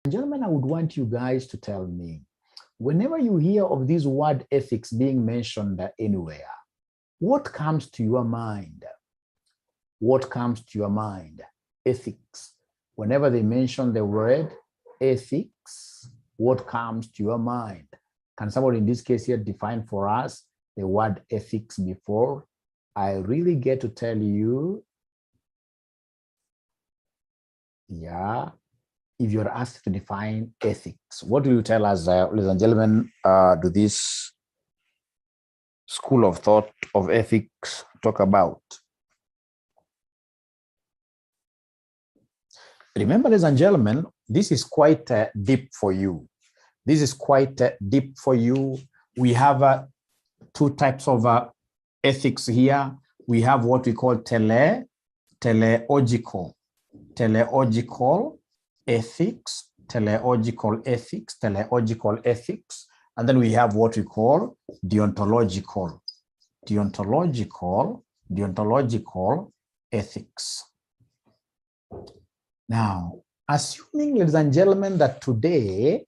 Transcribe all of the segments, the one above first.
Gentlemen, I would want you guys to tell me, whenever you hear of this word ethics being mentioned anywhere, what comes to your mind? What comes to your mind? Ethics. Whenever they mention the word ethics, what comes to your mind? Can somebody in this case here define for us the word ethics before I really get to tell you? Yeah. If you're asked to define ethics, what do you tell us, ladies and gentlemen, do this school of thought of ethics talk about? Remember, ladies and gentlemen, this is quite deep for you. This is quite deep for you. We have two types of ethics here. We have what we call teleological ethics, teleological ethics, and then we have what we call deontological ethics. Now, assuming, ladies and gentlemen, that today,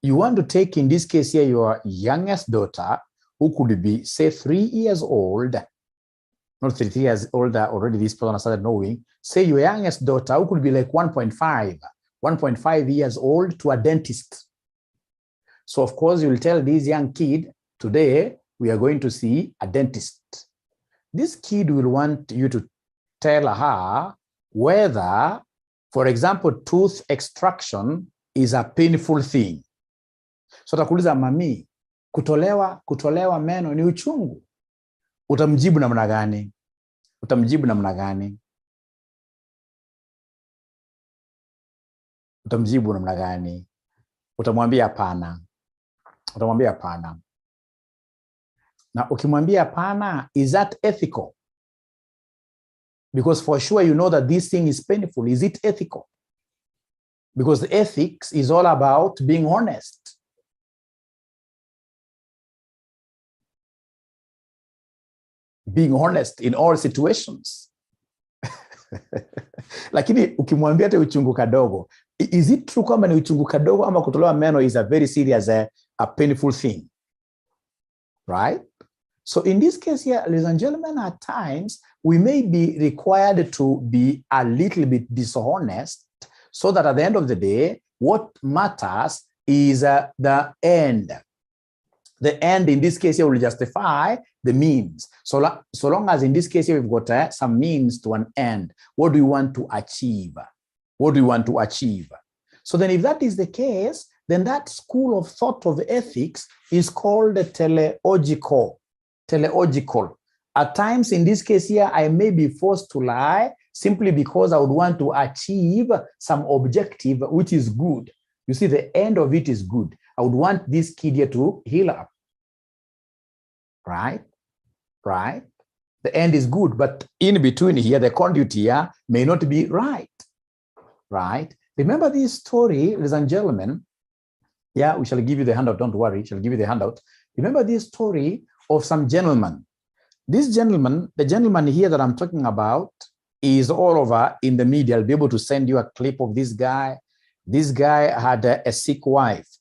you want to take, in this case here, your youngest daughter, who could be, say, 3 years old, not 3 years older, already this person started knowing, say your youngest daughter, who could be like 1.5 years old, to a dentist. So of course, you will tell this young kid, today, we are going to see a dentist. This kid will want you to tell her whether, for example, tooth extraction is a painful thing. So takuuliza, mami, kutolewa meno ni uchungu. Utamjibu namna gani? Utamwambia hapana. Now, ukimwambia hapana, is that ethical? Because for sure you know that this thing is painful. Is it ethical? Because ethics is all about being honest. Being honest in all situations. Lakini ukimwambia te uchungu kadogo, is it true kwamba ni uchungu kadogo ama kutolewa meno is a very serious, a painful thing? Right? So in this case here, ladies and gentlemen, at times, we may be required to be a little bit dishonest so that at the end of the day, what matters is the end. The end in this case here will justify the means. So long as in this case here we've got some means to an end. What do we want to achieve? So then if that is the case, then that school of thought of ethics is called teleological. At times in this case here, I may be forced to lie simply because I would want to achieve some objective which is good. You see, the end of it is good. I would want this kid here to heal up. Right? The end is good, but in between here, the conduit here may not be right. Remember this story, ladies and gentlemen. Yeah, we shall give you the handout. Don't worry, we shall give you the handout. Remember this story of some gentleman. This gentleman, the gentleman here that I'm talking about, is all over in the media. I'll be able to send you a clip of this guy. This guy had a sick wife.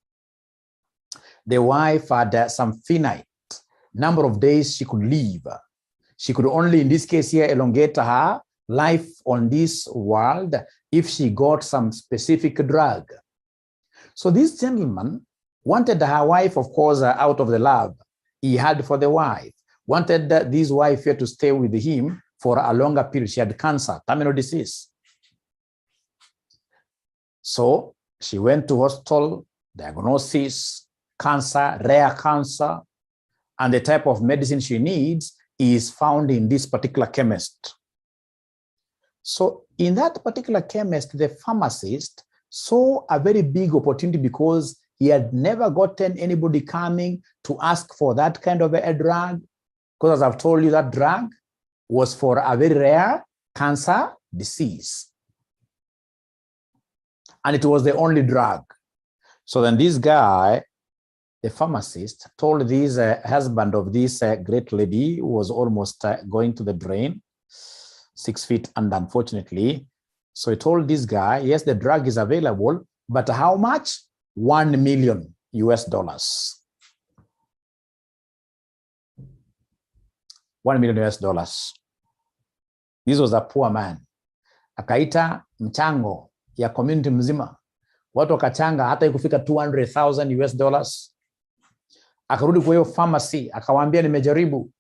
The wife had some finite number of days she could live. She could only, in this case here, elongate her life on this world if she got some specific drug. So this gentleman wanted her wife, of course, out of the love he had for the wife, wanted this wife here to stay with him for a longer period. She had cancer, terminal disease. So she went to hospital, diagnosis, cancer, rare cancer, and the type of medicine she needs is found in this particular chemist. So in that particular chemist, the pharmacist saw a very big opportunity because he had never gotten anybody coming to ask for that kind of a drug. Because as I've told you, that drug was for a very rare cancer disease. And it was the only drug. So then this guy, the pharmacist, told this husband of this great lady who was almost going to the drain, 6 feet, and unfortunately, so he told this guy, yes, the drug is available, but how much? $1 million US. $1 million US. This was a poor man. Akaita mchango ya community mzima. Watu wakachanga hata ikufika $200,000 US. Akarudi kwa hiyo pharmacy, akawaambia nimejaribu,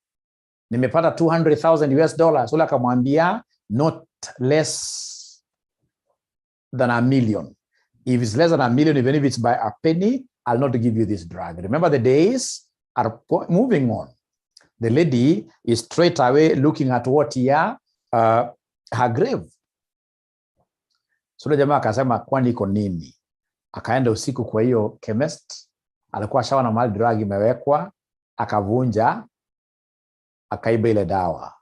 nimepata $200,000 US. Ule akamwambia not less than $1 million. If it's less than $1 million, even if it's by a penny, I'll not give you this drug. Remember, the days are moving on. The lady is straight away looking at what here, her grave. So jamaa akasema kwani iko nini? Akaenda usiku kwa hiyo chemist, alikuwa shawa na mahali drug imewekwa, akavunja, akaiba ile dawa.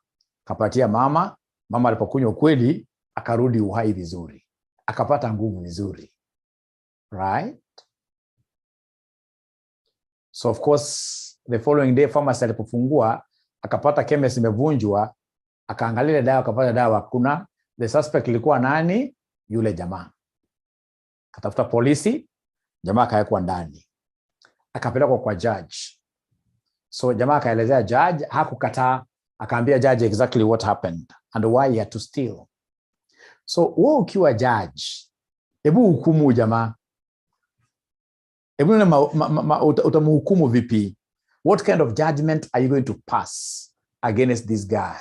Akapatia mama, mama alipokunywa kweli akarudi uhai vizuri. Akapata nguvu vizuri. Right? So of course the following day pharmacy alipofungua akapata chemist imevunjwa, akaangalia ile dawa, akapata dawa kuna. The suspect ilikuwa nani? Yule jamaa. Katafuta polisi, jamaa akawekwa ndani. Akapelekwa kwa judge. So jamaa akaelezea judge, hakukataa, akaambia judge exactly what happened and why he had to steal. So wewe ukiwa judge, hebu hukumu jamaa. Hebu utamhukumu vipi? What kind of judgment are you going to pass against this guy?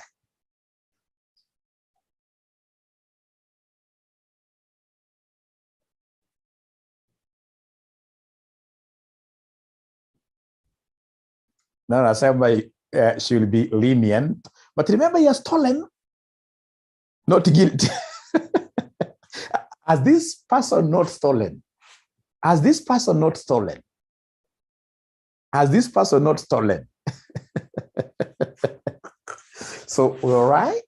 No, I said she will be lenient. But remember, he has stolen, not guilty. Has this person not stolen? Has this person not stolen? Has this person not stolen? So, all right.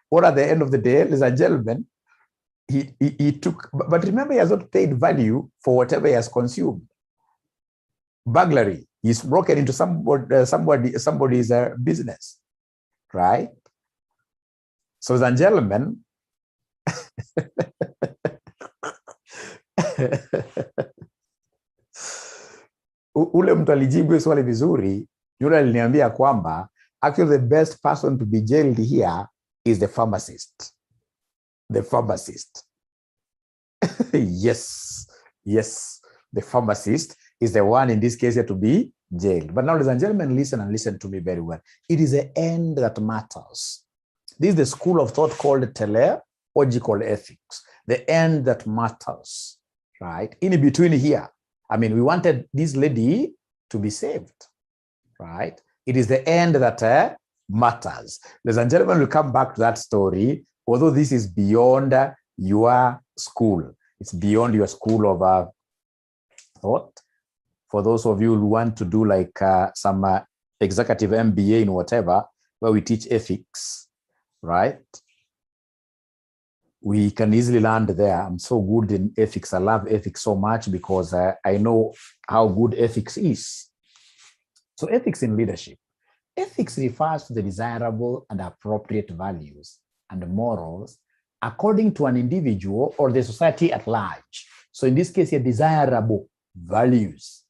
What at the end of the day, ladies and gentlemen, he took, but remember, he has not paid value for whatever he has consumed. Burglary. He's broken into somebody's business, right? So, ladies and gentlemen, ule mtu alijibu swali vizuri, yule aliniambia kwamba actually the best person to be jailed here is the pharmacist. The pharmacist. Yes, the pharmacist is the one in this case here to be jailed. But now, ladies and gentlemen, listen and listen to me very well. It is the end that matters. This is the school of thought called 𝗕𝗗𝗙 ethics. The end that matters, right? In between here, I mean, we wanted this lady to be saved, right? It is the end that matters. Ladies and gentlemen, we'll come back to that story, although this is beyond your school. It's beyond your school of thought. For those of you who want to do like some executive MBA in whatever, where we teach ethics, right? We can easily land there. I'm so good in ethics. I love ethics so much because I know how good ethics is. So ethics in leadership. Ethics refers to the desirable and appropriate values and morals according to an individual or the society at large. So in this case, here, desirable values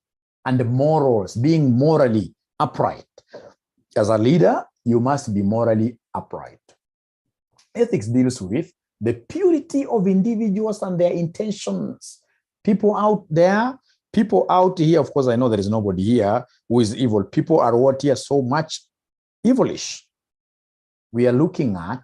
and morals, being morally upright. As a leader, you must be morally upright. Ethics deals with the purity of individuals and their intentions. People out there, people out here, of course, I know there is nobody here who is evil. People are what here so much evilish. We are looking at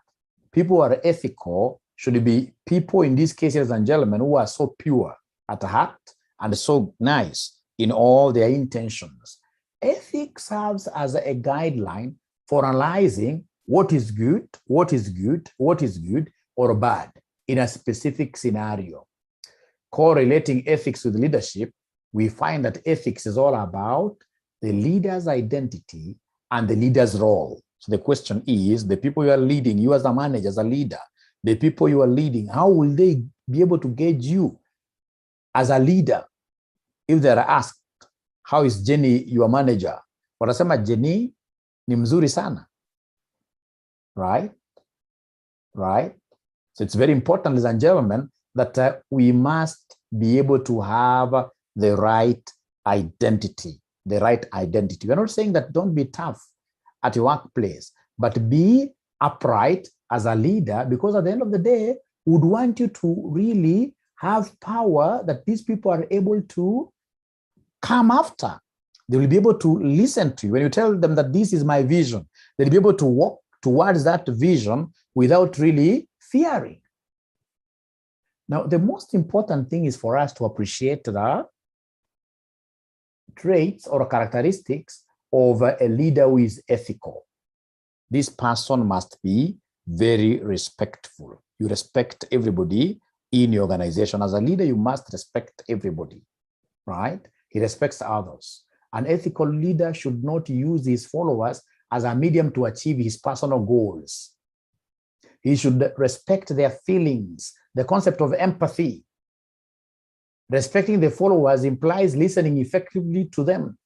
people who are ethical, should be people in these cases and gentlemen who are so pure at heart and so nice in all their intentions. Ethics serves as a guideline for analyzing what is good or bad in a specific scenario. Correlating ethics with leadership, we find that ethics is all about the leader's identity and the leader's role. So the question is, the people you are leading, you as a manager, as a leader, the people you are leading, how will they be able to gauge you as a leader? If they are asked, how is Jenny your manager? Watasema Jenny ni mzuri sana, right? right? So it's very important, ladies and gentlemen, that we must be able to have the right identity, the right identity. We're not saying that don't be tough at your workplace, but be upright as a leader, because at the end of the day, we would want you to really have power that these people are able to come after. They will be able to listen to you. When you tell them that this is my vision, they'll be able to walk towards that vision without really fearing. Now, the most important thing is for us to appreciate the traits or characteristics of a leader who is ethical. This person must be very respectful. You respect everybody in your organization. As a leader, you must respect everybody, right? He respects others. An ethical leader should not use his followers as a medium to achieve his personal goals. He should respect their feelings, the concept of empathy. Respecting the followers implies listening effectively to them,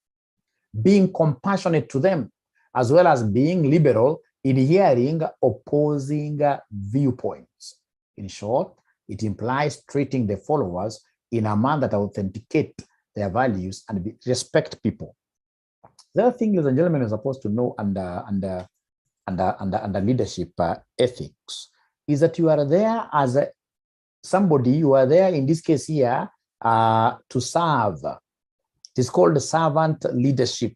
being compassionate to them, as well as being liberal in hearing opposing viewpoints. In short, it implies treating the followers in a manner that authenticates their values and respect people. The other thing, ladies and gentlemen, you're supposed to know under leadership ethics is that you are there as somebody, you are there in this case here to serve. It is called servant leadership.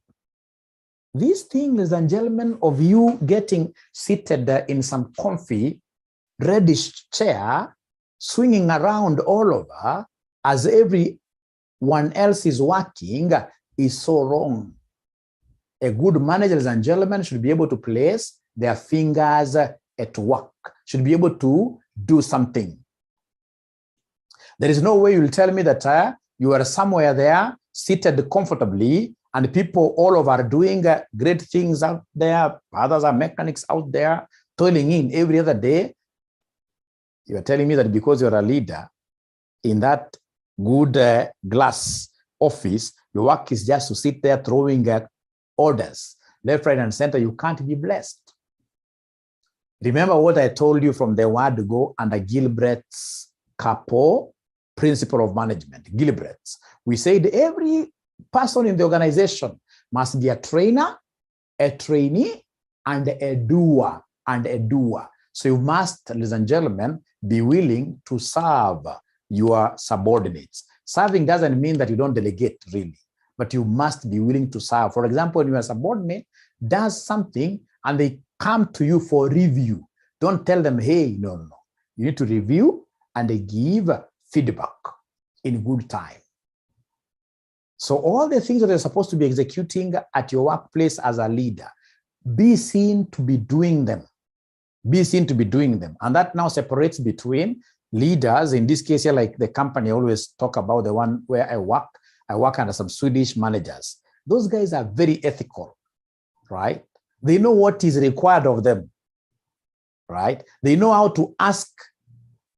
This thing, ladies and gentlemen, of you getting seated in some comfy, reddish chair, swinging around all over as everyone else is working, is so wrong. A good manager, ladies and gentlemen, should be able to place their fingers at work, should be able to do something. There is no way you'll tell me that you are somewhere there, seated comfortably, and people all over are doing great things out there. Others are mechanics out there, toiling in every other day. You are telling me that because you're a leader in that good glass office, your work is just to sit there throwing orders left, right, and center. You can't be blessed. Remember what I told you from the word go under 𝗕𝗗𝗙 principle of management, 𝗕𝗓𝗙. We said every person in the organization must be a trainer, a trainee, and a doer, So you must, ladies and gentlemen, be willing to serve your subordinates. Serving doesn't mean that you don't delegate really, but you must be willing to serve. For example, when your subordinate does something and they come to you for review, don't tell them, hey, no. You need to review and they give feedback in good time. So all the things that you're supposed to be executing at your workplace as a leader, be seen to be doing them. Be seen to be doing them. And that now separates between leaders, in this case here, like the company I always talk about, the one where I work under some Swedish managers. Those guys are very ethical, right? They know what is required of them, right? They know how to ask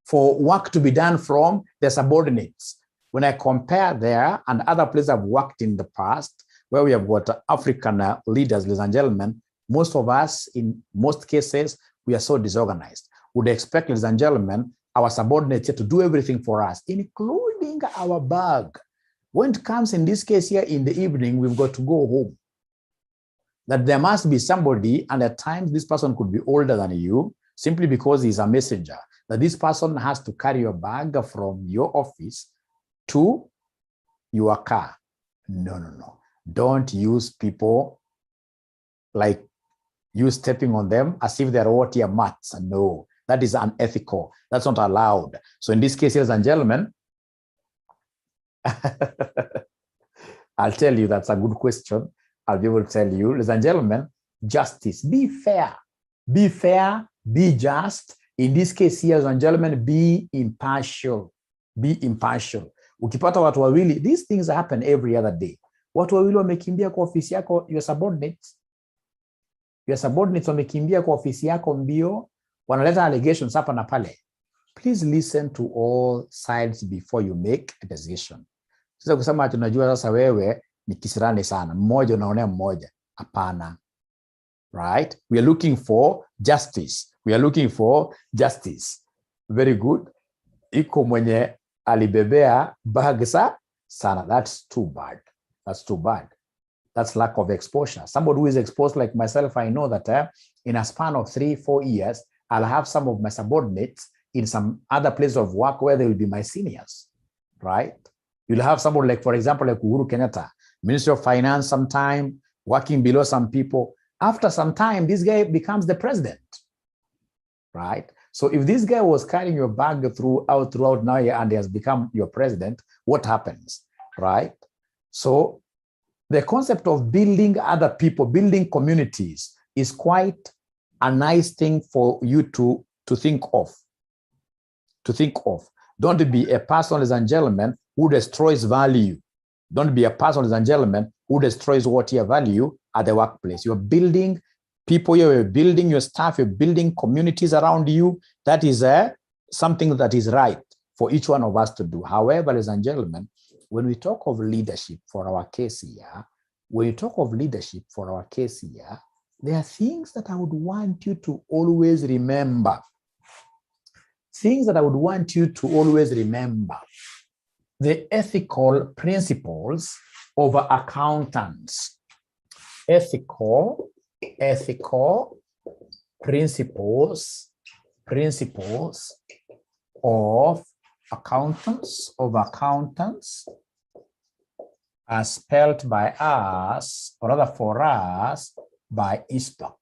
for work to be done from their subordinates. When I compare there and other places I've worked in the past, where we have got African leaders, ladies and gentlemen, most of us, in most cases, we are so disorganized. Would expect, ladies and gentlemen, our subordinates to do everything for us, including our bag. When it comes in this case here in the evening, we've got to go home. That there must be somebody, and at times this person could be older than you, simply because he's a messenger, that this person has to carry your bag from your office to your car. No. Don't use people like you stepping on them as if they're what your mats. No, that is unethical. That's not allowed. So in this case, ladies and gentlemen, I'll tell you, that's a good question. I'll be able to tell you, ladies and gentlemen, justice. Be fair, be just. In this case here, ladies and gentlemen, be impartial. Be impartial. Ukipata watu wawili, these things happen every other day. Watu wawili wamekimbia kwa ofisi yako, your subordinates wamekimbia kwa ofisi yako mbio, wanaleta allegations hapa na pale. Please listen to all sides before you make a decision. Sasa kusema tunajua sasa wewe ni kisirani sana, mmoja unaonea mmoja. Hapana. right? We are looking for justice. We are looking for justice. Very good. Iko mwenye alibebea bag sana. That's too bad. That's too bad. That's lack of exposure. Somebody who is exposed like myself, I know that in a span of 3-4 years, I'll have some of my subordinates in some other place of work where they will be my seniors, right? You'll have someone like, for example, like Uhuru Kenyatta, Minister of Finance sometime, working below some people. After some time, this guy becomes the president, right? So if this guy was carrying your bag throughout now and he has become your president, what happens, right? So the concept of building other people, building communities is quite a nice thing for you to think of. Don't be a person, ladies and gentlemen, who destroys value. Don't be a person, ladies and gentlemen, who destroys what you value at the workplace. You're building people, you're building your staff, you're building communities around you. That is something that is right for each one of us to do. However, ladies and gentlemen, when we talk of leadership for our case here, there are things that I would want you to always remember. The ethical principles of accountants. Ethical principles of accountants, are spelled by us, or rather for us, by 𝗕𝗙𝗙.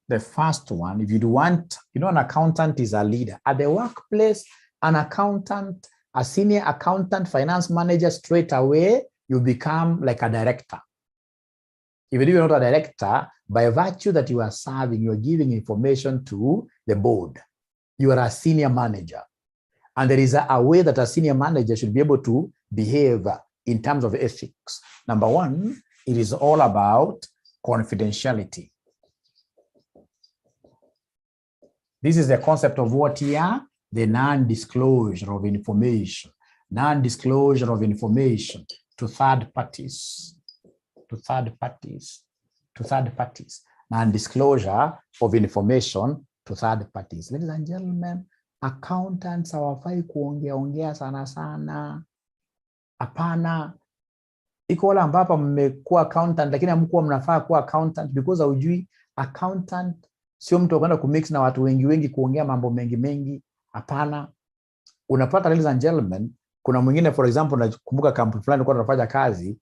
The first one, if you want, an accountant is a leader. At the workplace, an accountant, a senior accountant, finance manager, straight away, you become like a director. Even if you're not a director, by virtue that you are serving, you are giving information to the board. You are a senior manager. And there is a way that a senior manager should be able to behave in terms of ethics. Number one, it is all about confidentiality. This is the concept of what here? The non-disclosure of information. Non-disclosure of information to third parties. Non-disclosure of information to third parties. Ladies and gentlemen, accountants hawafai kuongea sana. Hapana. Iko wala ambapo mmekuwa accountant lakini hamkuwa mnafaa kuwa accountant because haujui accountant sio mtu kwenda kumix na watu wengi kuongea mambo mengi. Hapana. Unapata, ladies and gentlemen, kuna mwingine, for example, nakumbuka kampuni fulani kwa tunafanya kazi,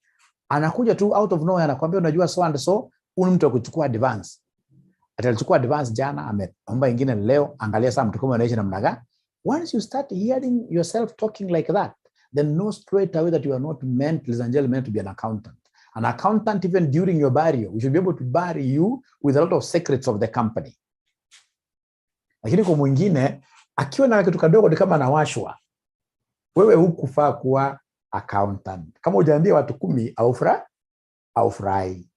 anakuja tu out of nowhere anakuambia unajua so and so, mtu akuchukua advance. Atachukua advance jana, ameomba ingine leo. Angalia sasa mtu kama anaishi namna gani. Once you start hearing yourself talking like that, then know straight away that you are not meant, ladies and gentlemen, to be an accountant. An accountant, even during your burial, we should be able to bury you with a lot of secrets of the company. Lakini kwa mwingine, akiwa na kitu kadogo ni kama anawashwa. Wewe hukufaa kuwa accountant. Kama hujaambia watu 10 aufurahi.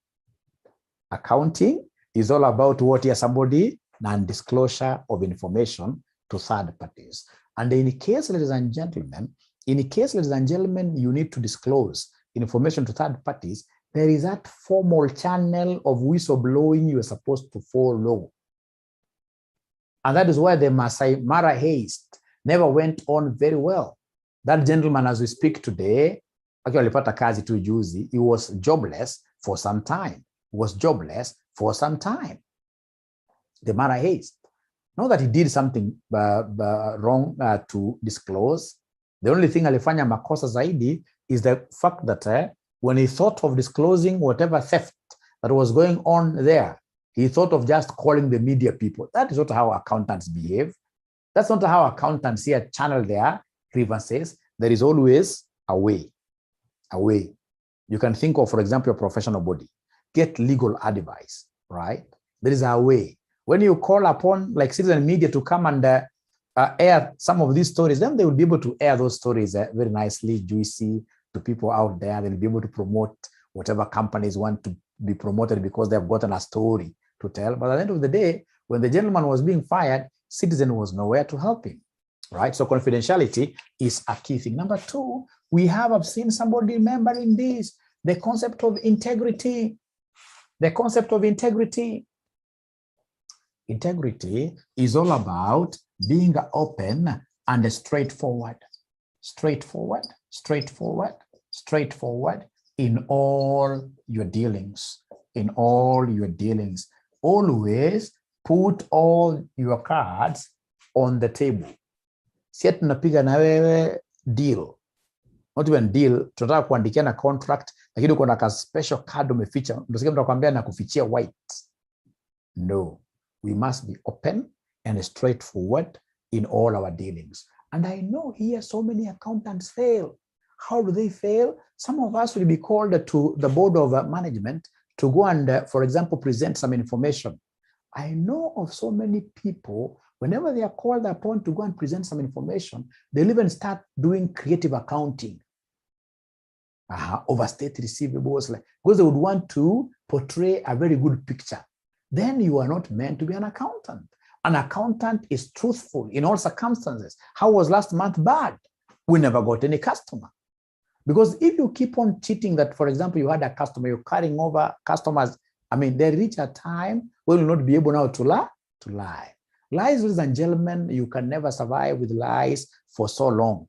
Accounting is all about what here somebody non-disclosure of information to third parties. And in case, ladies and gentlemen, you need to disclose information to third parties, there is that formal channel of whistleblowing you are supposed to follow. And that is why the Masai Mara heist never went on very well. That gentleman, as we speak today, actually alipata kazi tu juzi, he was jobless for some time. The Mara heist. Not that he did something wrong to disclose. The only thing alifanya makosa zaidi is the fact that when he thought of disclosing whatever theft that was going on there, he thought of just calling the media people. That is not how accountants behave. That's not how accountants here channel their grievances. There is always a way. You can think of, for example, your professional body. Get legal advice, right? There is a way. When you call upon like citizen media to come and air some of these stories, then they will be able to air those stories very nicely, juicy to people out there. They'll be able to promote whatever companies want to be promoted because they've gotten a story to tell. But at the end of the day, when the gentleman was being fired, Citizen was nowhere to help him. right? So confidentiality is a key thing. Number two, I've seen somebody remembering this, the concept of integrity. The concept of integrity. Integrity is all about being open and straightforward. Straightforward, straightforward, straightforward in all your dealings. In all your dealings. Always put all your cards on the table. Si tunapiga na wewe deal. Not even deal, tunataka kuandikia na contract, lakini uko na special card umeficha. Ndio sasa mtakwambia na kufichia white. No, we must be open and straightforward in all our dealings. And I know here so many accountants fail. How do they fail? Some of us will be called to the board of management to go and, for example, present some information. I know of so many people, whenever they are called upon to go and present some information, they'll even start doing creative accounting. Overstate receivables, because they would want to portray a very good picture. Then you are not meant to be an accountant. An accountant is truthful in all circumstances. How was last month? Bad. We never got any customer. Because if you keep on cheating that, for example, you had a customer, you're carrying over customers, I mean, they reach a time where you will not be able now to lie. Lies, ladies and gentlemen, you can never survive with lies for so long.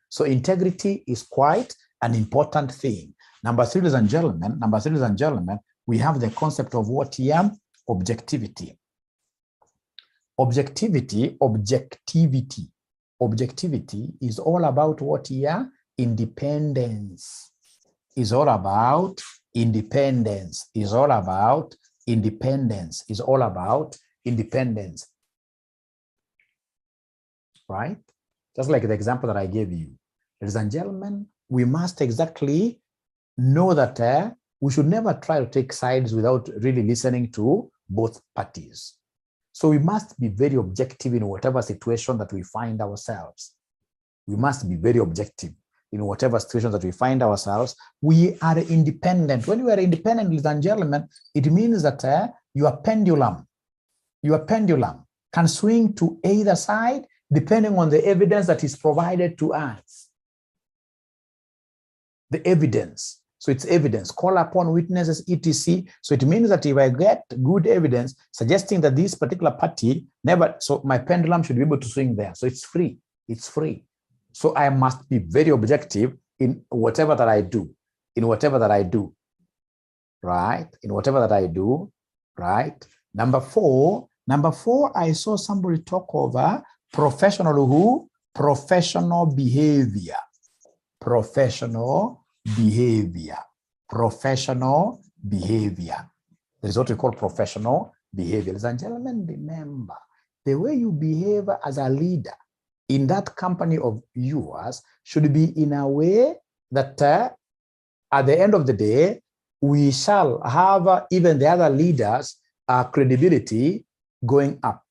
So integrity is quite an important thing. Number three, ladies and gentlemen, we have the concept of what here? Objectivity. Objectivity is all about what here? Independence. Is all about independence. Right? Just like the example that I gave you. Ladies and gentlemen, we must exactly know that we should never try to take sides without really listening to both parties. So we must be very objective in whatever situation that we find ourselves. We must be very objective in whatever situation that we find ourselves. We are independent. When you are independent, ladies and gentlemen, it means that your pendulum can swing to either side depending on the evidence that is provided to us. The evidence. So it's evidence. Call upon witnesses, etc. So it means that if I get good evidence suggesting that this particular party never, so my pendulum should be able to swing there. So it's free. It's free. So I must be very objective in whatever that I do. Right? In whatever that I do. Right? Number four, I saw somebody talk over professional behavior. Professional behavior. That is what we call professional behavior. Ladies and gentlemen, remember, the way you behave as a leader in that company of yours should be in a way that at the end of the day, we shall have even the other leaders' credibility going up.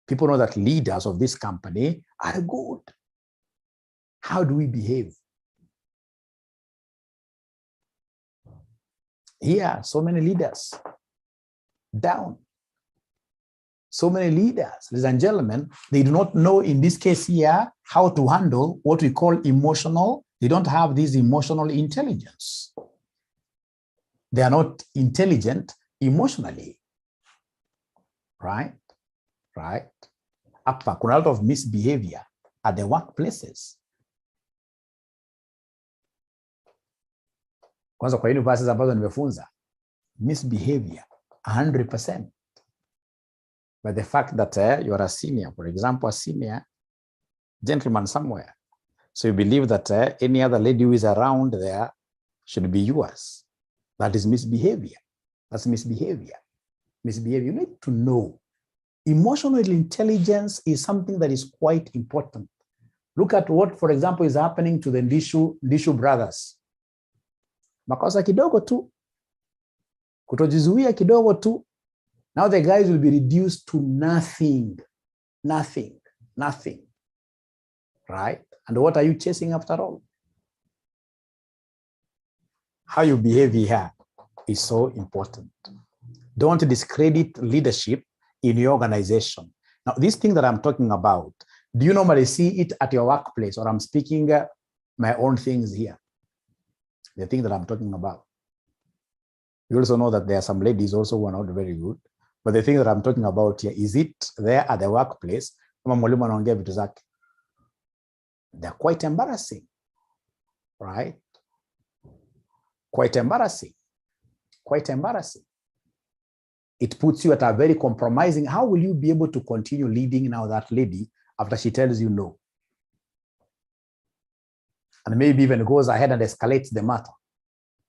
People know that leaders of this company are good. How do we behave? Here, so many leaders down. So many leaders, ladies and gentlemen, they do not know in this case here how to handle what we call emotional. They don't have this emotional intelligence. They are not intelligent emotionally. Right? Hapa kuna a lot of misbehavior at the workplaces. Kwanza kwa universities ambazo nimefunza, misbehavior 100%. But the fact that you are a senior, for example, a senior gentleman somewhere, so you believe that any other lady who is around there should be yours. That is misbehavior. That's misbehavior. You need to know. Emotional intelligence is something that is quite important. Look at what, for example, is happening to the Nshu brothers. Makosa kidogo tu, kutojizuia kidogo tu. Now the guys will be reduced to nothing. Right? And what are you chasing after all? How you behave here is so important. Don't discredit leadership in your organization. Now, this thing that I'm talking about, do you normally see it at your workplace, or I'm speaking my own things here? The thing that I'm talking about. You also know that there are some ladies also who are not very good, but the thing that I'm talking about here, is it there at the workplace? They're quite embarrassing, right? Quite embarrassing. Quite embarrassing. It puts you at a very compromising. How will you be able to continue leading now that lady after she tells you no? And maybe even goes ahead and escalates the matter.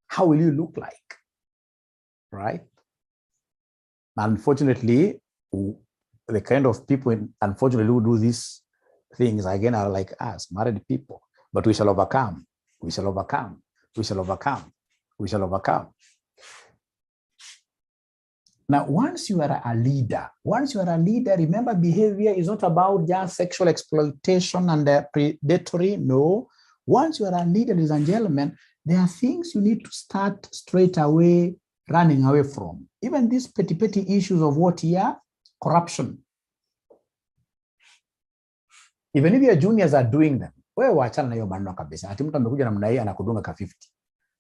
How will you look like? Right? Unfortunately, the kind of people, unfortunately, who do these things, again, are like us, married people. But we shall overcome. We shall overcome. We shall overcome. We shall overcome. Now, once you are a leader, remember, behavior is not about just sexual exploitation and predatory. No. Once you are a leader, ladies and gentlemen, there are things you need to start straight away running away from. Even these petty issues of what here? Corruption. Even if your juniors are doing them, wewe waachana na hiyo maneno kabisa. Ati mtu amekuja namna hii anakudunga ka 50.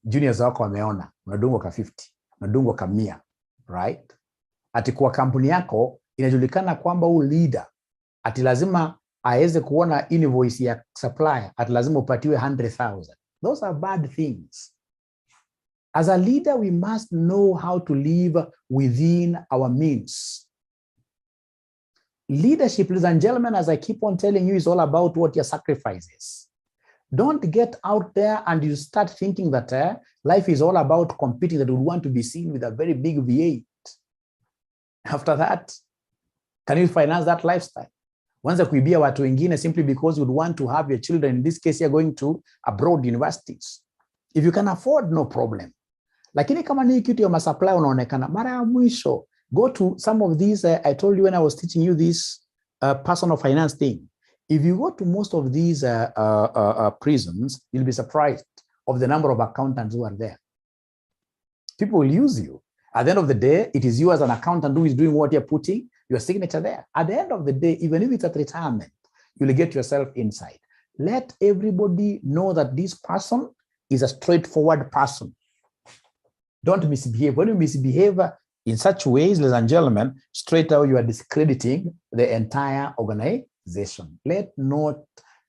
Juniors wako wameona, unadungwa ka 50, unadungwa ka 100, right? Ati kwa kampuni yako inajulikana kwamba huyu leader ati lazima aweze kuona invoice ya supplier, ati lazima upatiwe 100,000. Those are bad things. As a leader, we must know how to live within our means. Leadership, ladies and gentlemen, as I keep on telling you, is all about what your sacrifices. Don't get out there and you start thinking that life is all about competing, that you want to be seen with a very big V8. After that, can you finance that lifestyle? Wanza kuibia watu wengine simply because you would want to have your children, in this case, you're going to abroad universities. If you can afford, no problem. Lakini kama ni kitu ya masupply unaonekana, mara ya mwisho, go to some of these, I told you when I was teaching you this personal finance thing. If you go to most of these prisons, you'll be surprised of the number of accountants who are there. People will use you. At the end of the day, it is you as an accountant who is doing what you're putting your signature there. At the end of the day, even if it's at retirement, you'll get yourself inside. Let everybody know that this person is a straightforward person. Don't misbehave. When you misbehave in such ways, ladies and gentlemen, straight away you are discrediting the entire organization. Let not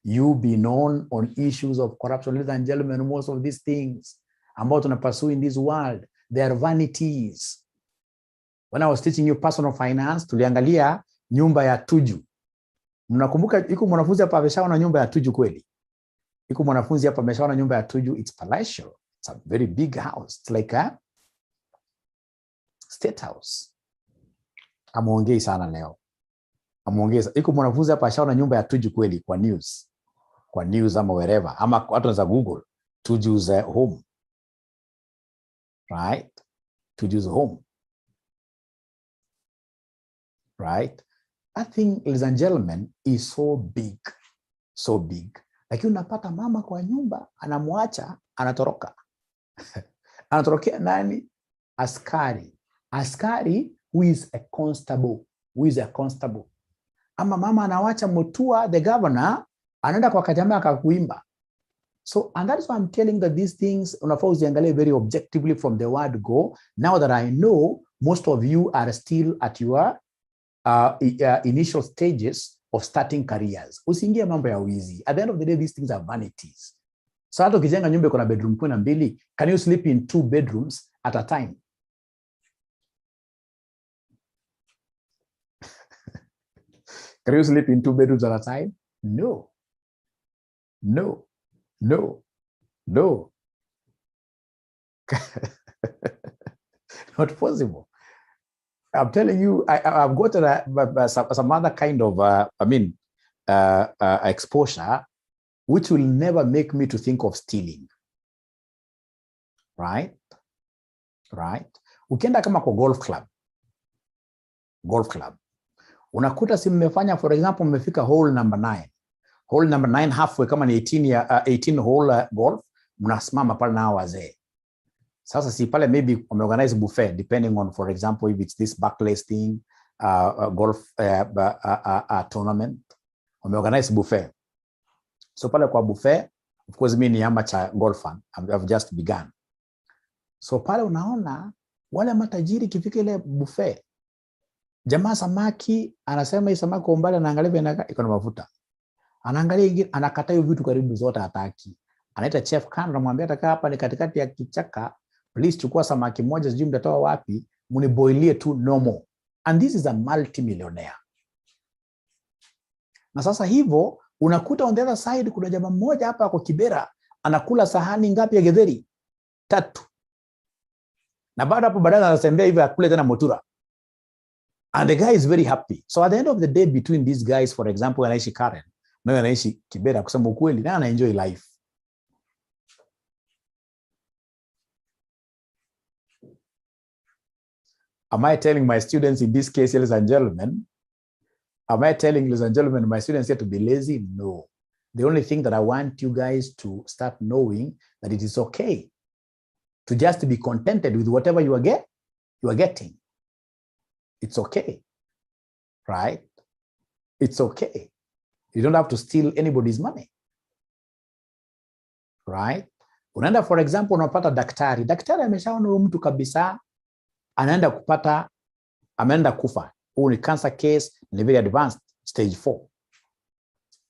you be known on issues of corruption. Ladies and gentlemen, most of these things I'm about to pursue in this world, they are vanities. When I was teaching you personal finance, tuliangalia nyumba ya tuju. Mnakumbuka iko mwanafunzi hapa ameshaona nyumba ya tuju kweli? Iko mwanafunzi hapa ameshaona nyumba ya tuju, it's palatial. It's a very big house. It's like a state house. Amuongei sana leo. Amuongeza. Iko mwanafunzi hapa ashaona nyumba ya tuju kweli kwa news. Kwa news ama wherever. Ama watu wanaweza Google. Tuju's home. Right? Tuju's home. Right? That thing, ladies and gentlemen, is so big. So big. Lakini unapata mama kwa nyumba, anamwacha, anatoroka. Anatorokea nani? Askari. Askari who is a constable. Who is a constable. Ama mama anawacha Mutua, the governor, anaenda kwa Kajama akakuimba. So, and that's why I'm telling that these things, unafaa uziangalie very objectively from the word go. Now that I know most of you are still at your initial stages of starting careers. Usiingie mambo ya wizi. At the end of the day, these things are vanities. So, hata ukijenga nyumba iko na bedroom 12, can you sleep in 2 bedrooms at a time? Can you sleep in 2 bedrooms at a time? No. No. No. No. Not possible. I'm telling you, I've got some other kind of, exposure, which will never make me to think of stealing. Right? Right? Ukienda kama kwa golf club. Unakuta si mmefanya, for example, mmefika hole number 9. Hole number 9 halfway, kama ni 18 hole golf, mnasimama pale na wazee. Sasa si pale maybe wameorganize buffet, depending on, for example, if it's this Barclays thing, golf tournament, wameorganize buffet. So pale kwa buffet, of course mimi ni amateur golfer, I've just begun. So pale unaona wale matajiri kifika ile buffet, jamaa samaki anasema hii samaki kwa umbali anaangalia vile iko na mafuta. Anaangalia ingine anakata hiyo vitu karibu zote hataki. Anaita chef kando anamwambia taka hapa ni katikati ya kichaka, please chukua samaki moja sijui mtatoa wapi, mniboilie tu normal. And this is a multi-millionaire. Na sasa hivyo unakuta on the other side kuna jamaa mmoja hapa kwa Kibera anakula sahani ngapi ya githeri? 3. Na baada hapo baadaye anatembea hivi akule tena motura. And the guy is very happy. So at the end of the day, between these guys, for example, anaishi Karen, na anaishi Kibera, kusema ukweli, na ana enjoy life. Am I telling my students in this case, ladies and gentlemen, am I telling, ladies and gentlemen, my students here to be lazy? No. The only thing that I want you guys to start knowing that it is okay to just be contented with whatever you are getting. It's okay, right? It's okay. You don't have to steal anybody's money, right? Unaenda, for example, unapata daktari. Daktari ameshaona huyu mtu kabisa anaenda kupata, ameenda kufa. Huu ni cancer case, ni very advanced, stage 4.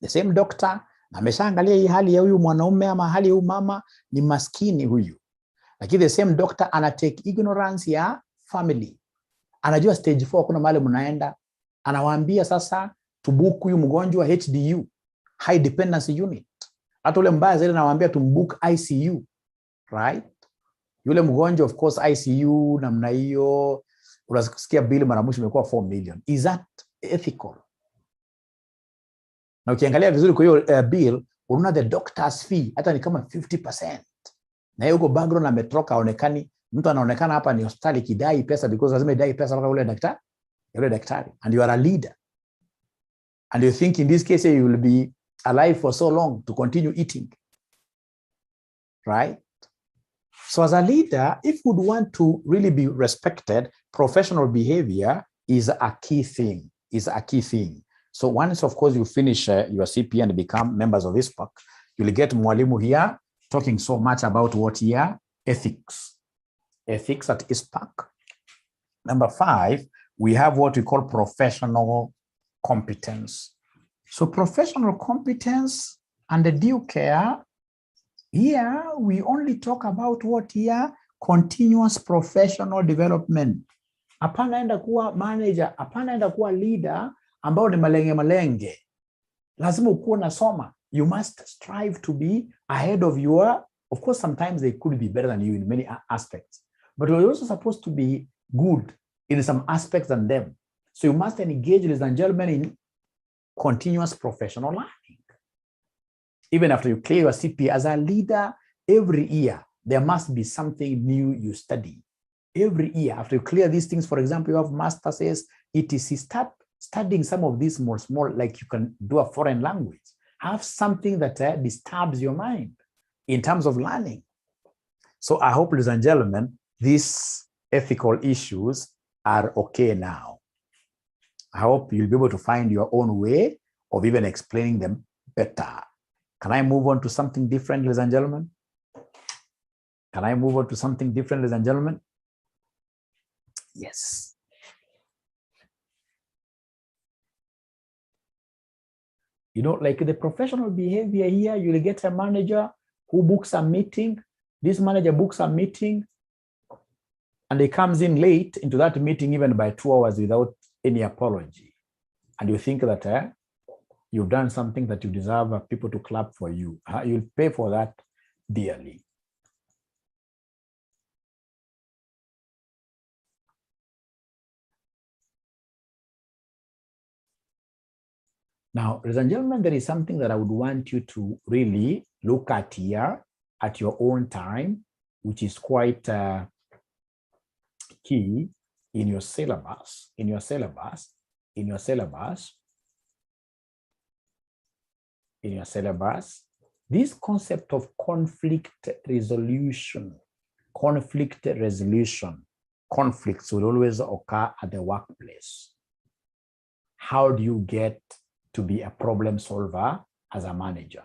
The same doctor ameshaangalia hii hali ya huyu mwanaume ama hali ya huyu mama ni maskini huyu. Lakini the same doctor anatake ignorance ya family. Anajua stage 4 kuna mahali mnaenda, anawaambia sasa tubook huyu mgonjwa HDU, high dependency unit. Hata ule mbaya zaidi anawaambia tumbook ICU, right? Yule mgonjwa of course ICU namna hiyo, unasikia bill mara mwisho imekuwa 4 million. Is that ethical? Na ukiangalia vizuri kwa hiyo bill, unaona the doctor's fee hata ni kama 50%. Na yuko background ametoka aonekani, mtu anaonekana hapa ni hospitali kidai pesa because lazima idai pesa mpaka yule daktari. And you are a leader. And you think in this case you will be alive for so long to continue eating. Right? So as a leader, if you would want to really be respected, professional behavior is a key thing. So once, of course, you finish your CPA and become members of ISPAC, you'll get Mwalimu here talking so much about what here? Ethics. Ethics at ISPAC. Number 5, we have what we call professional competence. So professional competence and the due care, here we only talk about what here? Continuous professional development. Hapana enda kuwa manager, hapana enda kuwa leader ambao ni malenge. Lazima ukuwe unasoma. You must strive to be ahead of your, of course sometimes they could be better than you in many aspects, but you're also supposed to be good in some aspects than them. So you must engage, ladies and gentlemen, in continuous professional learning. Even after you clear your CPA as a leader, every year, there must be something new you study. Every year, after you clear these things, for example, you have masters, etc. Start studying some of these more small, like you can do a foreign language. Have something that disturbs your mind in terms of learning. So I hope, ladies and gentlemen, these ethical issues are okay now. I hope you'll be able to find your own way of even explaining them better. Can I move on to something different, ladies and gentlemen? Can I move on to something different, ladies and gentlemen? Yes. You know, like the professional behavior here, you'll get a manager who books a meeting. This manager books a meeting and he comes in late into that meeting even by 2 hours without any apology. And you think that you've done something that you deserve people to clap for you. You'll pay for that dearly. Now, ladies and gentlemen, there is something that I would want you to really look at here at your own time, which is quite key in your syllabus, this concept of conflict resolution. Conflicts will always occur at the workplace. how do you get to be a problem solver as a manager?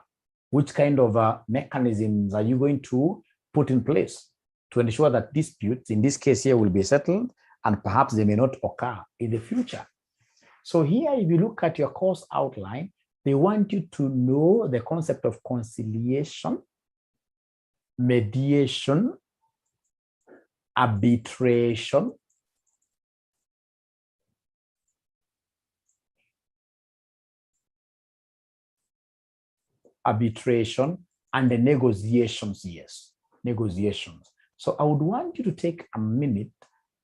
Which kind of mechanisms are you going to put in place to ensure that disputes, in this case here, will be settled and perhaps they may not occur in the future? So here, if you look at your course outline, they want you to know the concept of conciliation, mediation, arbitration, and the negotiations. Yes, negotiations. So I would want you to take a minute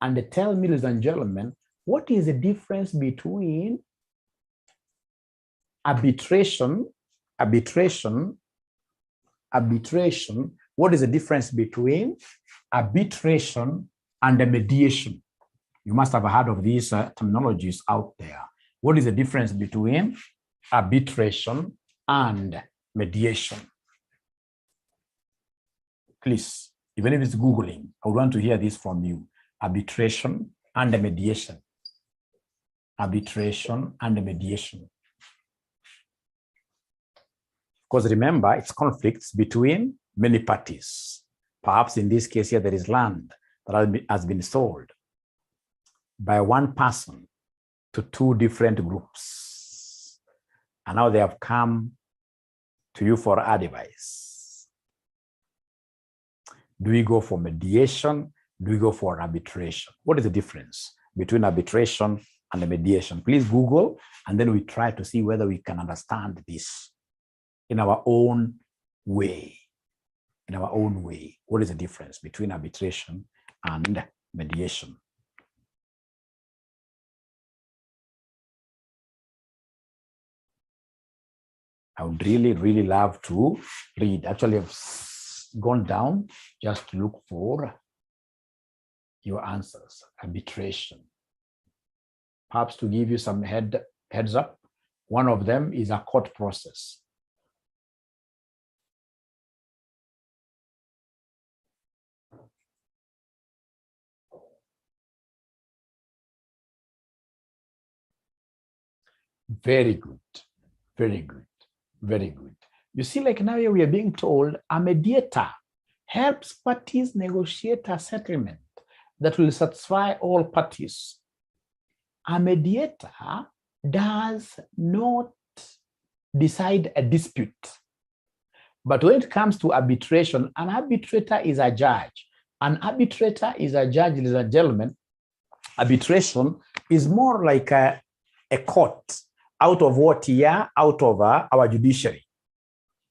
and tell me, ladies and gentlemen, what is the difference between arbitration? What is the difference between arbitration and the mediation? You must have heard of these terminologies out there. What is the difference between arbitration and mediation? Please, even if it's Googling, I want to hear this from you. Arbitration and the mediation. Arbitration and the mediation. Because remember, it's conflicts between many parties. Perhaps in this case here, there is land that has been sold by one person to two different groups. And now they have come to you for advice. Do we go for mediation? Do we go for arbitration? What is the difference between arbitration and the mediation? Please Google, and then we try to see whether we can understand this in our own way. In our own way, what is the difference between arbitration and mediation? I would really, really love to read. Actually, I've gone down just to look for your answers. Arbitration. Perhaps to give you some heads up, one of them is a court process. Very good, very good, very good. You see, like now we are being told a mediator helps parties negotiate a settlement that will satisfy all parties. A mediator does not decide a dispute. But when it comes to arbitration, an arbitrator is a judge. An arbitrator is a judge, ladies and gentlemen. Arbitration is more like a court out of what here, out of our judiciary.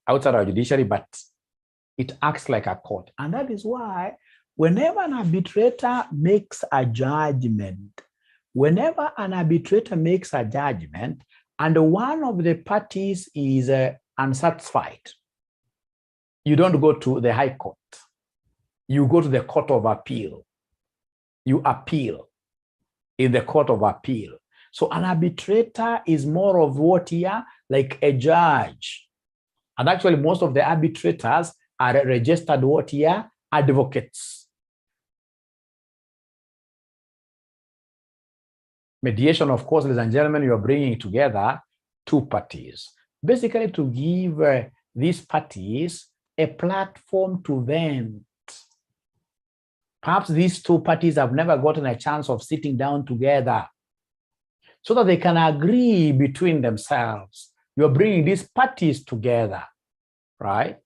Outside our judiciary, but it acts like a court. And that is why whenever an arbitrator makes a judgment, and one of the parties is unsatisfied, you don't go to the high court. You go to the court of appeal. You appeal in the court of appeal. So an arbitrator is more of what here, like a judge. And actually most of the arbitrators are registered what here, advocates. Mediation, of course, ladies and gentlemen, you are bringing together two parties, basically to give these parties a platform to vent. Perhaps these two parties have never gotten a chance of sitting down together so that they can agree between themselves. You're bringing these parties together, right?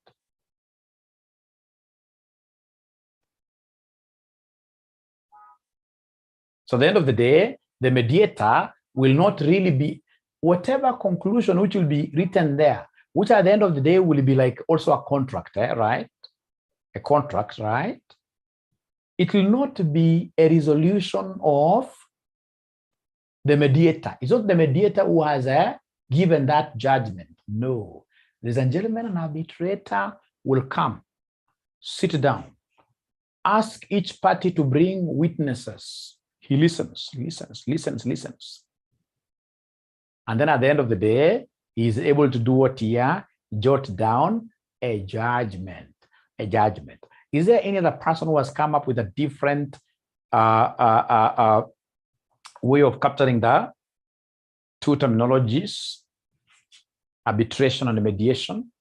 So at the end of the day, the mediator will not really be, whatever conclusion which will be written there, which at the end of the day will be like also a contract, right? A contract, right? It will not be a resolution of the mediator. It's not the mediator who has given that judgment. No. Ladies and gentlemen, an arbitrator will come, sit down, ask each party to bring witnesses. He listens. And then at the end of the day, he is able to do what here? Jot down a judgment. A judgment. Is there any other person who has come up with a different way of capturing the two terminologies, arbitration and mediation.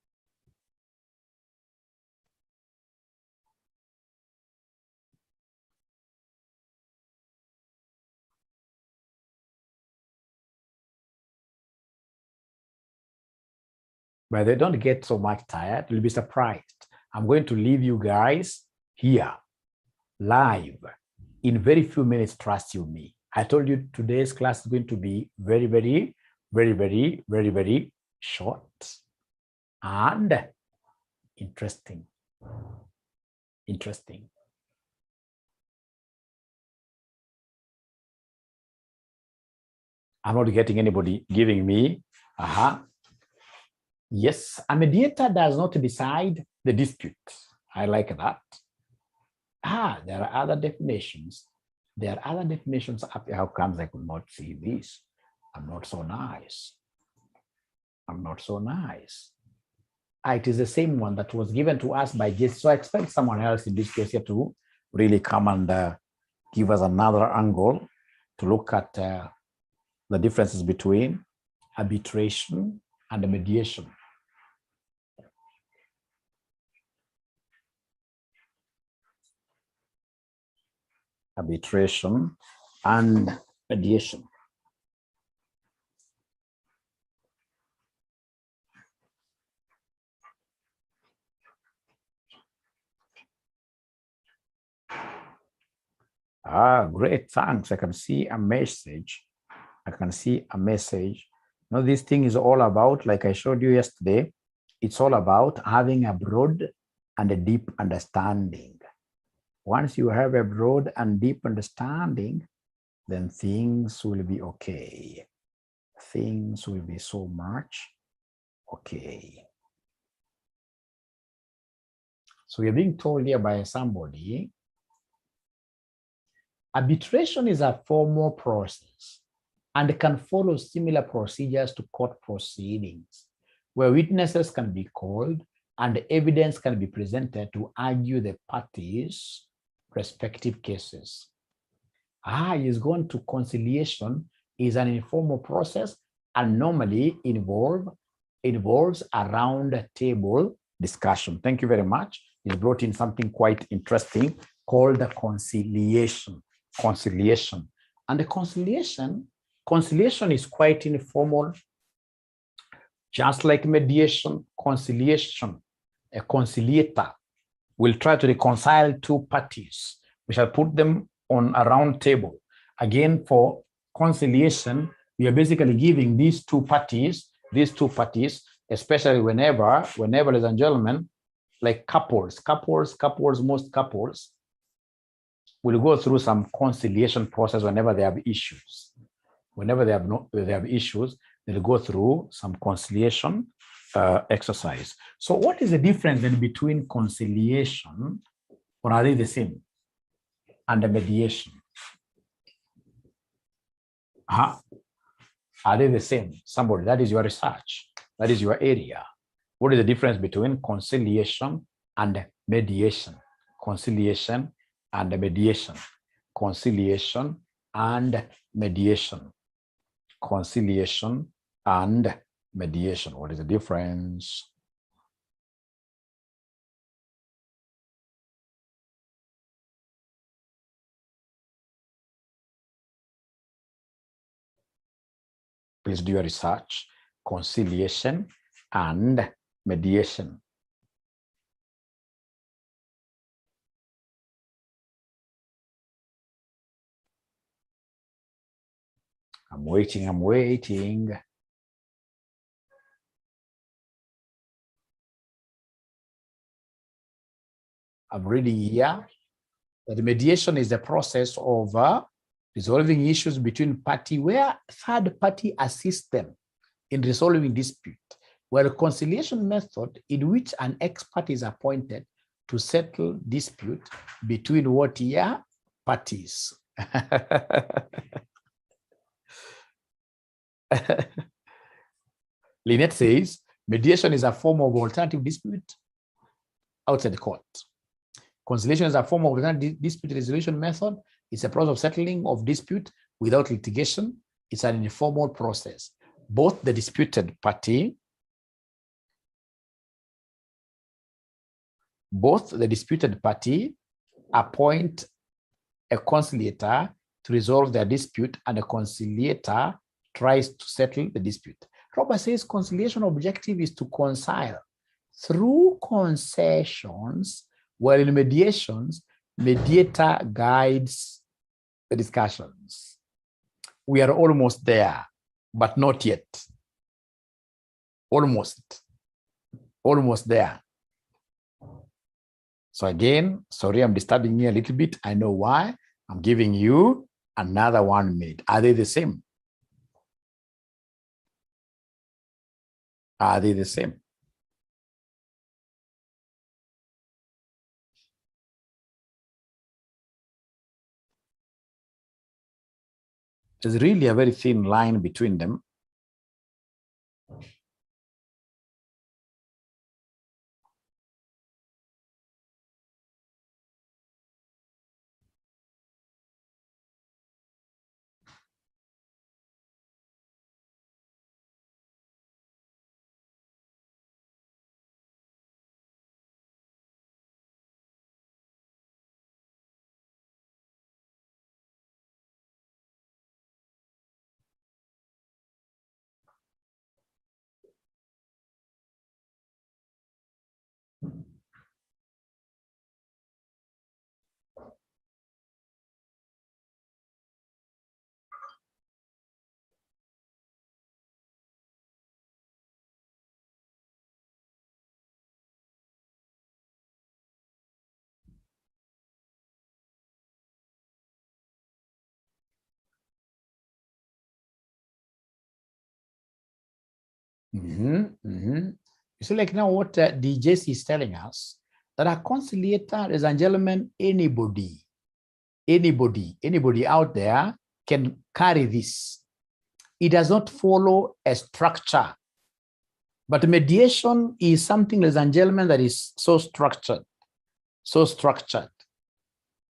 But they don't get so much tired. You'll be surprised. I'm going to leave you guys here live in very few minutes, trust you me. I told you today's class is going to be very, very, very, very, very, very short and interesting. Interesting. I'm not getting anybody giving me, yes, a mediator does not decide the dispute. I like that. There are other definitions. There are other definitions up here. How comes I could not see this? I'm not so nice. I'm not so nice. It is the same one that was given to us by Jesse. So I expect someone else in this case here to really come and give us another angle to look at the differences between arbitration and mediation. Arbitration and mediation. Great, thanks. I can see a message. I can see a message. Now, this thing is all about, like I showed you yesterday, it's all about having a broad and a deep understanding. Once you have a broad and deep understanding, then things will be okay. Things will be so much okay. So you're being told here by somebody, arbitration is a formal process and can follow similar procedures to court proceedings, where witnesses can be called and evidence can be presented to argue the parties' respective cases. Is going to conciliation is an informal process and normally involves a round table discussion. Thank you very much. He brought in something quite interesting called the conciliation. Conciliation. And the conciliation is quite informal, just like mediation. Conciliation, a conciliator will try to reconcile two parties. We shall put them on a round table. Again, for conciliation, we are basically giving these two parties, especially whenever, ladies and gentlemen, like couples, most couples will go through some conciliation process whenever they have issues. Whenever they have issues, they'll go through some conciliation exercise. So what is the difference then between conciliation, or are they the same, and the mediation? Are they the same? Somebody, that is your research. That is your area. What is the difference between conciliation and mediation? Conciliation and mediation. Conciliation and mediation. Conciliation and mediation. What is the difference? Please do your research. Conciliation and mediation. I'm waiting. I'm reading here that mediation is the process of resolving issues between parties where third party assists them in resolving dispute, where a conciliation method in which an expert is appointed to settle dispute between what here parties. Lynette says, mediation is a form of alternative dispute outside the court. Conciliation is a form of alternative dispute resolution method. It's a process of settling of dispute without litigation. It's an informal process. both the disputed party appoint a conciliator to resolve their dispute, and a conciliator tries to settle the dispute. Robert says conciliation objective is to reconcile through concessions, while in mediations, mediator guides the discussions. We are almost there, but not yet. Almost there. So again, sorry, I'm disturbing you a little bit. I know why. I'm giving you another 1 minute. Are they the same? Are they the same? There's really a very thin line between them. You see, like now what DJC is telling us, that a conciliator, ladies and gentlemen, anybody out there can carry this. It does not follow a structure. But mediation is something, ladies and gentlemen, that is so structured,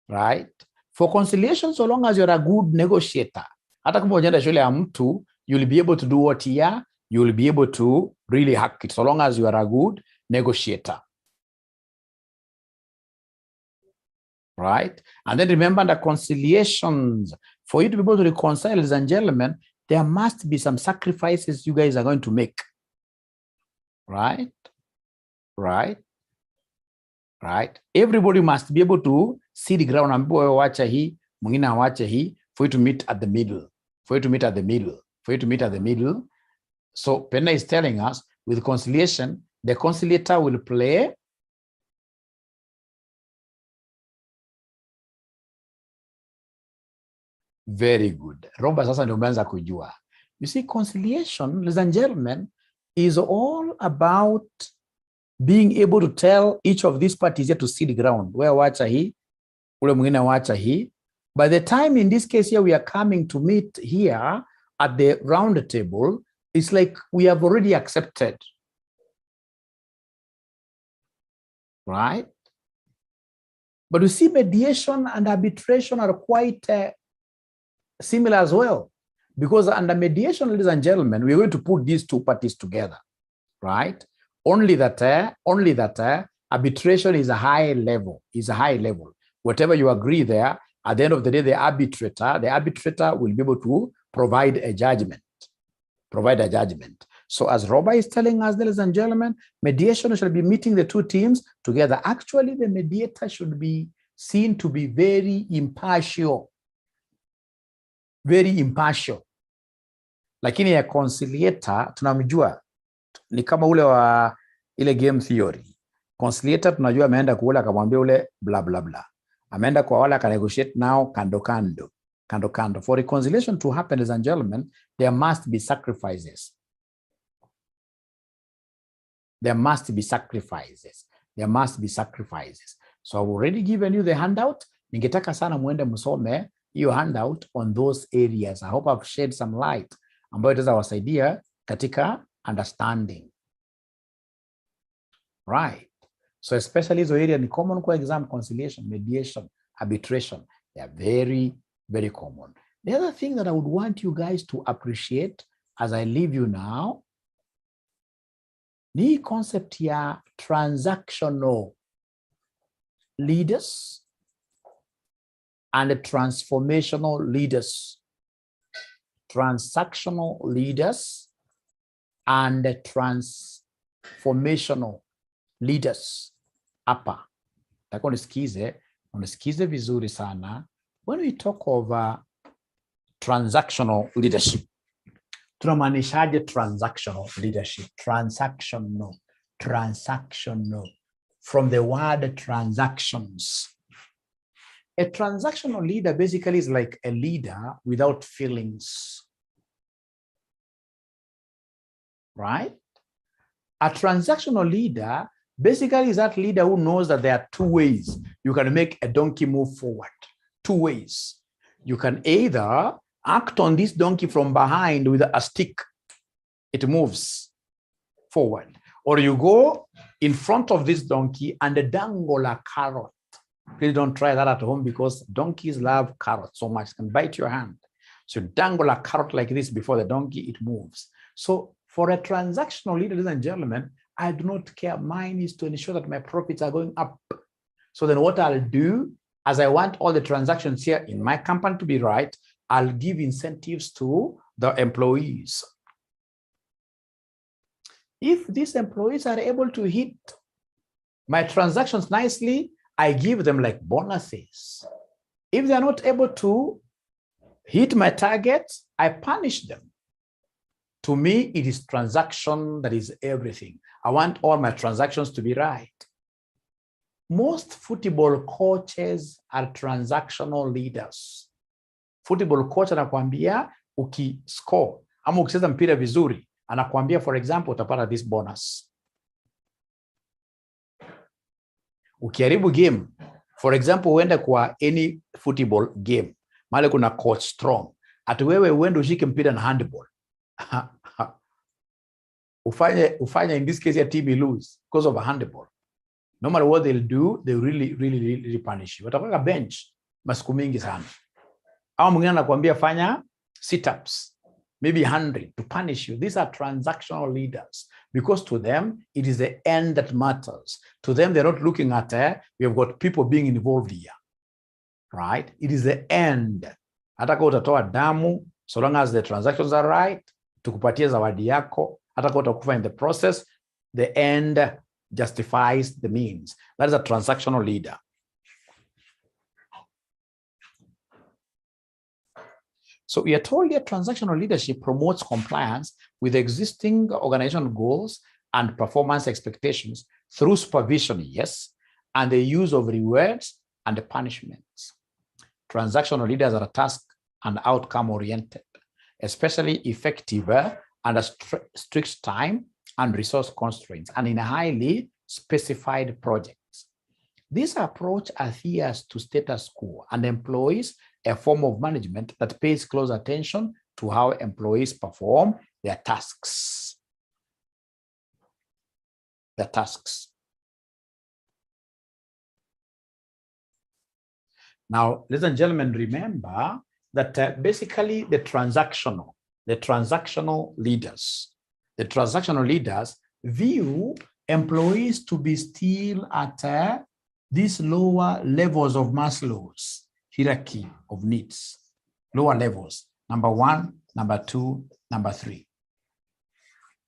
right? For conciliation, so long as you're a good negotiator, you'll be able to do what here, you will be able to really hack it, so long as you are a good negotiator. Right? And then remember the conciliations, for you to be able to reconcile, ladies and gentlemen, there must be some sacrifices you guys are going to make. Right? Everybody must be able to see the ground and for you to meet at the middle. So Penna is telling us, with conciliation, the conciliator will play very good. You see, conciliation, ladies and gentlemen, is all about being able to tell each of these parties here to see the ground. Where by the time in this case here we are coming to meet here at the round table, it's like we have already accepted. Right? But you see, mediation and arbitration are quite similar as well. Because under mediation, ladies and gentlemen, we're going to put these two parties together. Right? Only that arbitration is a high level. Whatever you agree there, at the end of the day, the arbitrator will be able to provide a judgment. So as Robert is telling us, ladies and gentlemen, mediation shall be meeting the two teams together. Actually, the mediator should be seen to be very impartial. Lakini ya conciliator tunamjua ni kama ule wa ile game theory. Conciliator tunajua ameenda kuula akamwambia ule bla bla bla. Ameenda kwa wala ka negotiate now kando. For reconciliation to happen, ladies and gentlemen, there must be sacrifices. So I've already given you the handout. Ningetaka sana muende musome hiyo handout on those areas. I hope I've shed some light ambayo itaweza wasaidia katika understanding. Right. So especially hizo area ni common kwa exam: conciliation, mediation, arbitration. They are very, very common. The other thing that I would want you guys to appreciate as I leave you now, ni concept ya transactional leaders and transformational leaders. Transactional leaders and transformational leaders. Hapa. Tako unisikize vizuri sana. When we talk of transactional leadership, tunamaanishaje transactional leadership? Transactional. From the word transactions. A transactional leader basically is like a leader without feelings. Right? A transactional leader basically is that leader who knows that there are two ways you can make a donkey move forward. Two ways. You can either act on this donkey from behind with a stick. It moves forward. Or you go in front of this donkey and dangle a carrot. Please don't try that at home because donkeys love carrots so much. It can bite your hand. So dangle a carrot like this before the donkey, it moves. So for a transactional leader, ladies and gentlemen, I do not care. Mine is to ensure that my profits are going up. So then what I'll do, as I want all the transactions here in my company to be right, I'll give incentives to the employees. If these employees are able to hit my transactions nicely, I give them like bonuses. If they're not able to hit my targets, I punish them. To me, it is transaction that is everything. I want all my transactions to be right. Most football coaches are transactional leaders. Football coach anakuambia ukiscore ama ukicheza mpira vizuri, anakuambia for example utapata this bonus. Ukiharibu game, for example uende kwa any football game, mahali kuna coach strong, ati wewe uende ushike mpira na handball. ufanye in this case your team will lose because of a handball. No matter what they'll do, they really punish you. Watakuweka bench masiku mingi sana. Au mwingine anakuambia fanya sit-ups, maybe 100 to punish you. These are transactional leaders because to them, it is the end that matters. To them, they're not looking at, we have got people being involved here, right? It is the end. Hata kama utatoa damu, so long as the transactions are right, tukupatie zawadi yako, hata kama utakufa in the process, the end justifies the means. That is a transactional leader. So we are told that transactional leadership promotes compliance with existing organizational goals and performance expectations through supervision, yes, and the use of rewards and punishments. Transactional leaders are task and outcome oriented, especially effective under strict time and resource constraints and in highly specified projects. This approach adheres to status quo and employs a form of management that pays close attention to how employees perform their tasks. Now, ladies and gentlemen, remember that basically the transactional leaders view employees to be still at these lower levels of Maslow's hierarchy of needs, lower levels, number 1, number 2, number 3.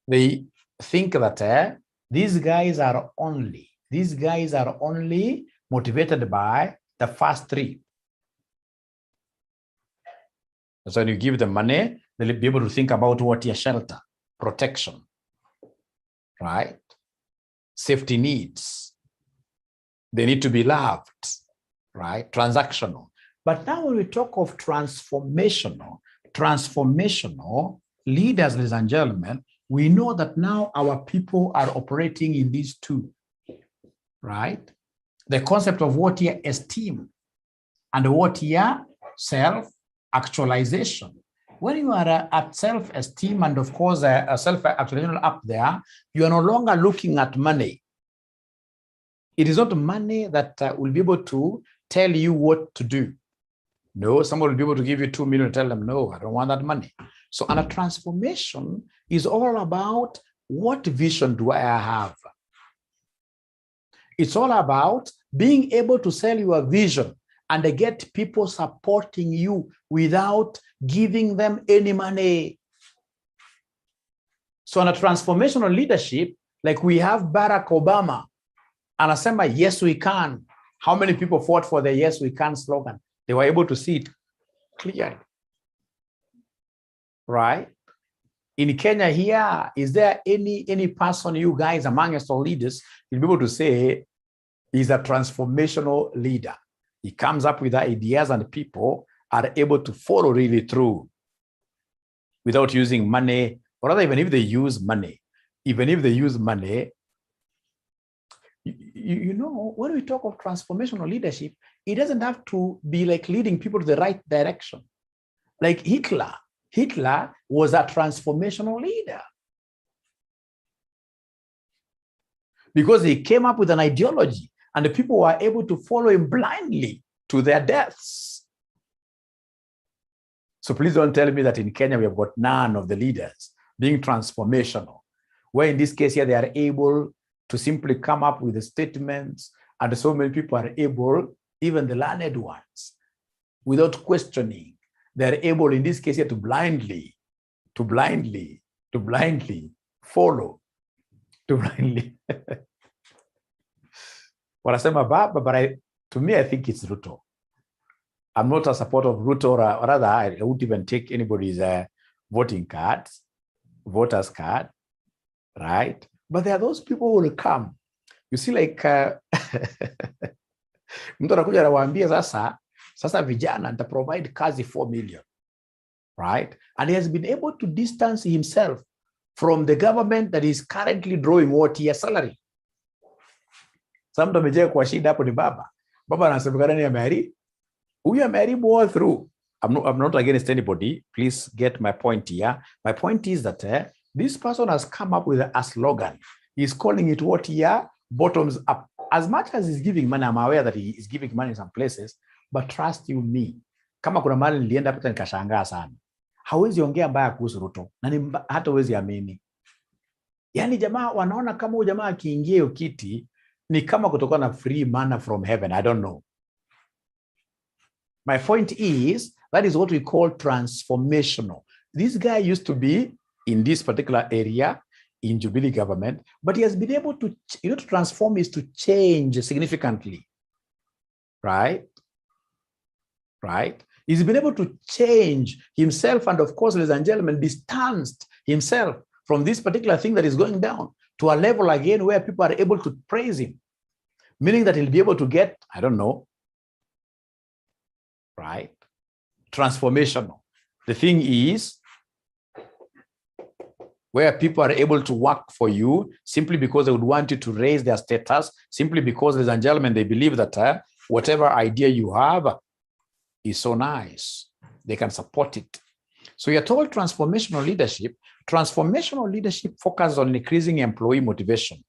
They think that these guys are only motivated by the first 3. So when you give them money, they'll be able to think about what your shelter, protection, right? Safety needs. They need to be loved, right? Transactional. But now when we talk of transformational leaders, ladies and gentlemen, we know that now our people are operating in these 2, right? The concept of what here esteem and what here self-actualization. When you are at self-esteem and of course a self-actualization up there, you are no longer looking at money. It is not money that will be able to tell you what to do. No, someone will be able to give you 2 million and tell them, no, I don't want that money. So, and a transformation is all about what vision do I have? It's all about being able to sell your vision and get people supporting you without giving them any money. So, on a transformational leadership, like we have Barack Obama, anasema, yes, we can. How many people fought for the yes, we can slogan? They were able to see it clearly. Right? In Kenya here, is there any person, you guys amongst all leaders, you'll be able to say he's a transformational leader? He comes up with ideas and people are able to follow really through without using money, or rather, even if they use money, you know, when we talk of transformational leadership, it doesn't have to be like leading people to the right direction. Like Hitler was a transformational leader because he came up with an ideology and the people were able to follow him blindly to their deaths. So please don't tell me that in Kenya we have got none of the leaders being transformational, where in this case here they are able to simply come up with the statements, and so many people are able, even the learned ones, without questioning, they're able in this case here to blindly follow, to blindly. What I say, but to me, I think it's Ruto. I'm not a supporter of Ruto, or rather, I wouldn't even take anybody's voters card, right? But there are those people who will come. You see, like, mtu anakuja anawaambia sasa vijana nita provide kazi 4 million, right? And he has been able to distance himself from the government that is currently drawing what year salary. Some amejea kwa shida hapo ni baba anasemekana ni ameharibu. Huyu ameharibu all through. I'm not against anybody. Please get my point here. My point is that this person has come up with a slogan. He's calling it what year? Bottoms up. As much as he's giving money, I'm aware that he is giving money in some places, but trust you me, kama kuna mahali nilienda hapa nikashangaa sana. Hawezi ongea mbaya kuhusu Ruto, na hata hawezi amini. Yaani jamaa wanaona kama huyu jamaa akiingia hiyo kiti ni kama kutoka na free manna from heaven. I don't know. My point is, that is what we call transformational. This guy used to be in this particular area in Jubilee government, but he has been able to, to transform is to change significantly, right? Right? He's been able to change himself, and of course, ladies and gentlemen, distanced himself from this particular thing that is going down to a level again where people are able to praise him, meaning that he'll be able to get, I don't know, right? Transformational. The thing is, where people are able to work for you simply because they would want you to raise their status, simply because, ladies and gentlemen, they believe that whatever idea you have is so nice, they can support it. So you're told transformational leadership. Transformational leadership focuses on increasing employee motivation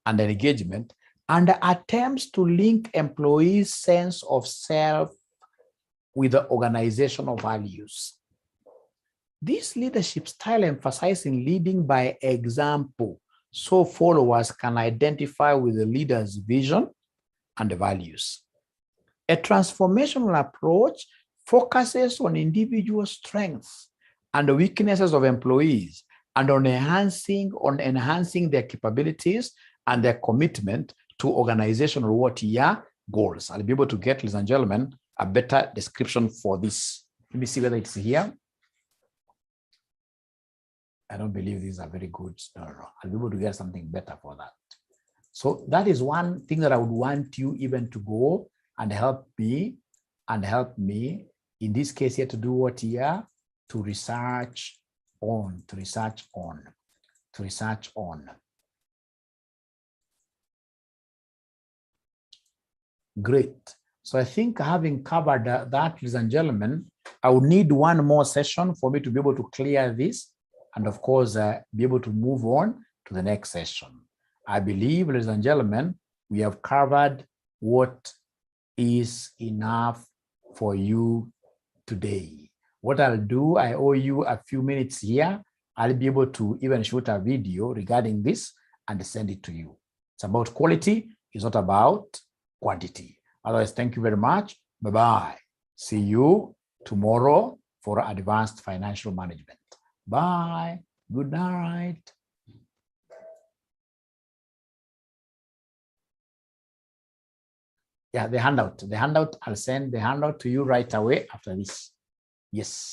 and engagement, and attempts to link employees' sense of self with the organizational values. This leadership style emphasizing leading by example, so followers can identify with the leader's vision and the values. A transformational approach focuses on individual strengths and the weaknesses of employees, and on enhancing their capabilities and their commitment to organizational goals. I'll be able to get, ladies and gentlemen, a better description for this. Let me see whether it's here. I don't believe these are very good. No. I'll be able to get something better for that. So that is one thing that I would want you even to go and help me in this case here to do what here? To research on. Great. So I think having covered that, ladies and gentlemen, I would need one more session for me to be able to clear this, and of course, be able to move on to the next session. I believe, ladies and gentlemen, we have covered what is enough for you today. What I'll do, I owe you a few minutes here. I'll be able to even shoot a video regarding this and send it to you. It's about quality. It's not about quantity. Otherwise, thank you very much. Bye-bye. See you tomorrow for advanced financial management. Bye. Good night. Yeah, the handout. I'll send the handout to you right away after this. Yes.